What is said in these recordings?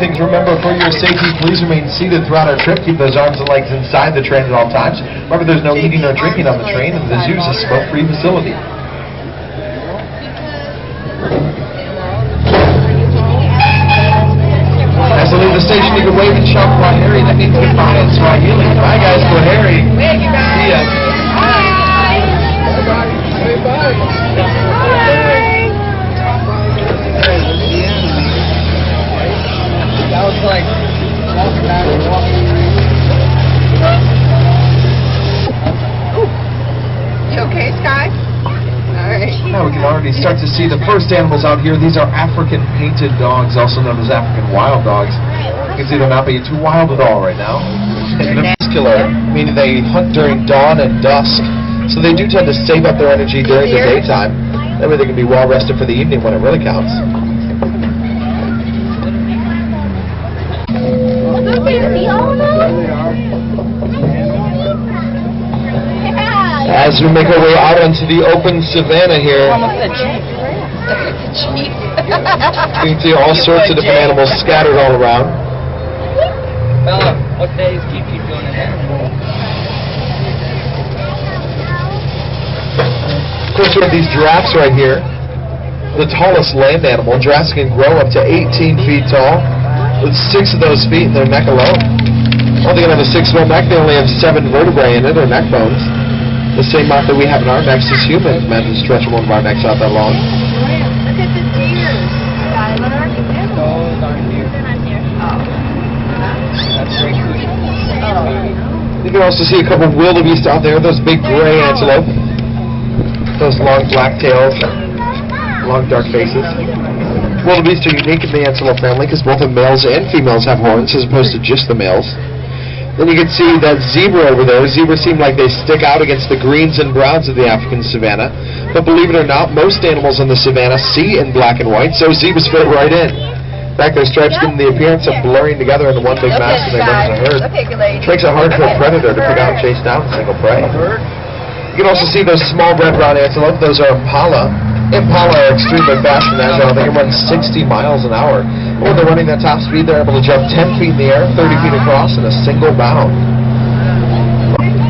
things. Remember, for your safety, please remain seated throughout our trip. Keep those arms and legs inside the train at all times. Remember, there's no eating or drinking on the train, and the zoo is a smoke-free facility. As I leave the station, you can wave and shout for Harry. That means goodbye in Swahili. Bye, guys, for Harry. See ya. That was like walking back and walking. You okay, Sky? Alright. Now we can already start to see the first animals out here. These are African painted dogs, also known as African wild dogs. You can see they're not being too wild at all right now. And muscular, meaning they hunt during dawn and dusk. So they do tend to save up their energy during the daytime. That way they can be well rested for the evening when it really counts. As we make our way out onto the open savanna here, you can see all sorts of different animals scattered all around. Bella, what days do you keep doing it? Of course, we have these giraffes right here. The tallest land animal. Giraffes can grow up to 18 feet tall, with 6 of those feet in their neck alone. While they can have a 6-foot neck, they only have 7 vertebrae in it, or neck bones. The same amount that we have in our necks as humans. Imagine stretching one of our necks out that long. Look at the deer, Skylar. Those aren't here. That's very cool. You can also see a couple of wildebeest out there, those big gray antelope. Those long black tails, long dark faces. Wildebeest are unique in the antelope family because both the males and females have horns as opposed to just the males. Then you can see that zebra over there. Zebras seem like they stick out against the greens and browns of the African savanna. But believe it or not, most animals in the savanna see in black and white, so zebras fit right in. In fact, their stripes give them the appearance of blurring together into one big mass when they run as a herd. It makes it hard for a predator to pick out and chase down a single prey. You can also see those small red brown antelope. Those are impala. Impala are extremely fast and agile. They can run 60 miles an hour. When they're running that top speed, they're able to jump 10 feet in the air, 30 feet across in a single bound.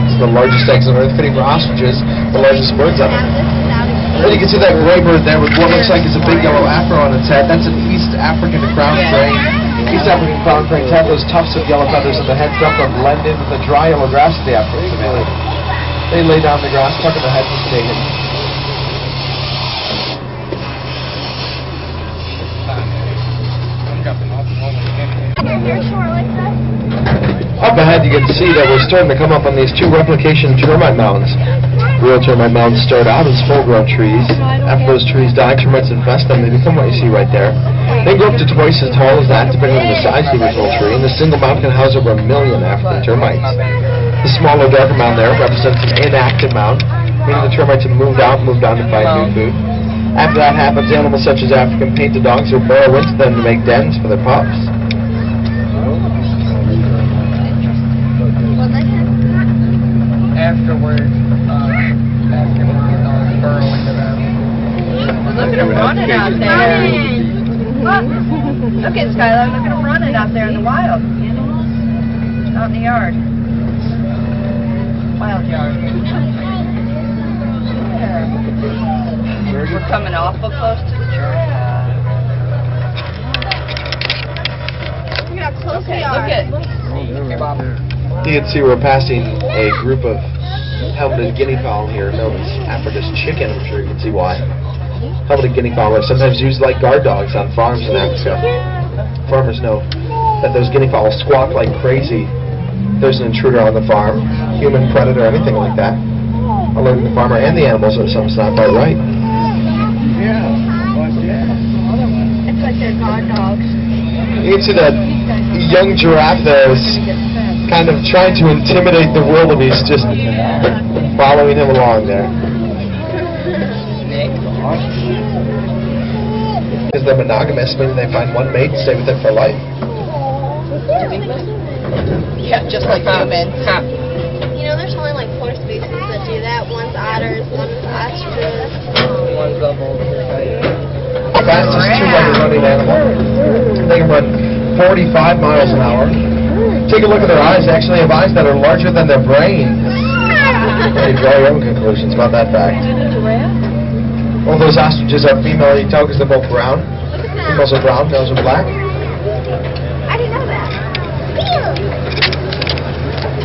It's the largest eggs on Earth, fitting for ostriches, the largest birds ever. And you can see that gray bird there with what looks like it's a big yellow afro on its head. That's an East African crown crane. East African crown cranes have those tufts of yellow feathers on the head to blend in with the dry yellow grass of the African savanna. They lay down the grass, tucking their heads and stay hidden. Up ahead, you can see that we're starting to come up on these 2 replication termite mounds. Real termite mounds start out as full-grown trees. After those trees die, termites infest them. They become what you see right there. They grow up to twice as tall as that, depending on the size of the original tree. And the single mound can house over 1 million African termites. The smaller, darker mound there represents an inactive mound, meaning the termites have moved out, moved on to find new food. After that happens, animals such as African painted dogs will burrow into them to make dens for their pups. Afterwards, burrow into them. Look at him running out there. Look at Skylar. Look at him running out there in the wild. Out in the yard. Wild yard. We're coming awful close to the giraffe. Look at how close we are. You can see we're passing a group of helmeted guinea fowl here known as Africa's chicken. I'm sure you can see why. Helmeted guinea fowl are sometimes used like guard dogs on farms in Africa. Farmers know that those guinea fowl squawk like crazy. There's an intruder on the farm, human predator, anything like that, alerting the farmer and the animals that something's not quite right. It's like they're guard dogs. You can see that young giraffe there is kind of trying to intimidate the wildebeest, just following him along there. Because they're monogamous, meaning they find one mate and stay with it for life. Yeah, just like humans. You know, there's only like 4 species that do that. One's otters, one's ostriches. One's a vulture. The fastest 2-legged running animal. They can run 45 miles an hour. Take a look at their eyes. They actually have eyes that are larger than their brain. You draw your own conclusions about that fact. All those ostriches are female, you tell, because they're both brown. Females are brown, males are black. I didn't know that.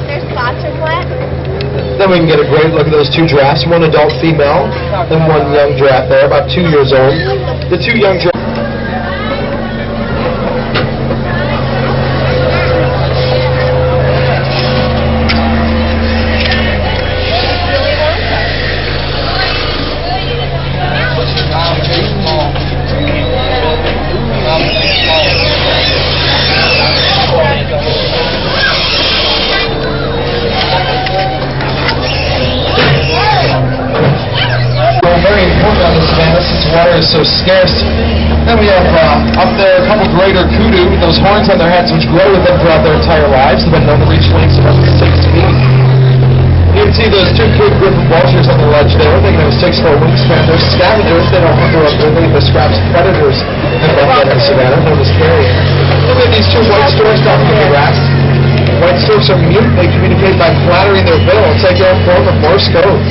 Their spots are black. Then we can get a great look at those two giraffes, one adult female and one young giraffe there, about 2 years old. The two young giraffes. Very important on the savannah since water is so scarce. Then we have up there a couple greater kudu with those horns on their heads which grow with them throughout their entire lives. They've been known to reach lengths of up to 6 feet. You can see those two big griffin vultures on the ledge there. They can have a 6-foot wingspan. They're scavengers. They don't hunt their own food. They eat the scraps of predators that are left in the savannah, known as carrion. Then we have these two white storks down in the grass. White storks are mute. They communicate by flattering their bill. It's like their own form of Morse code.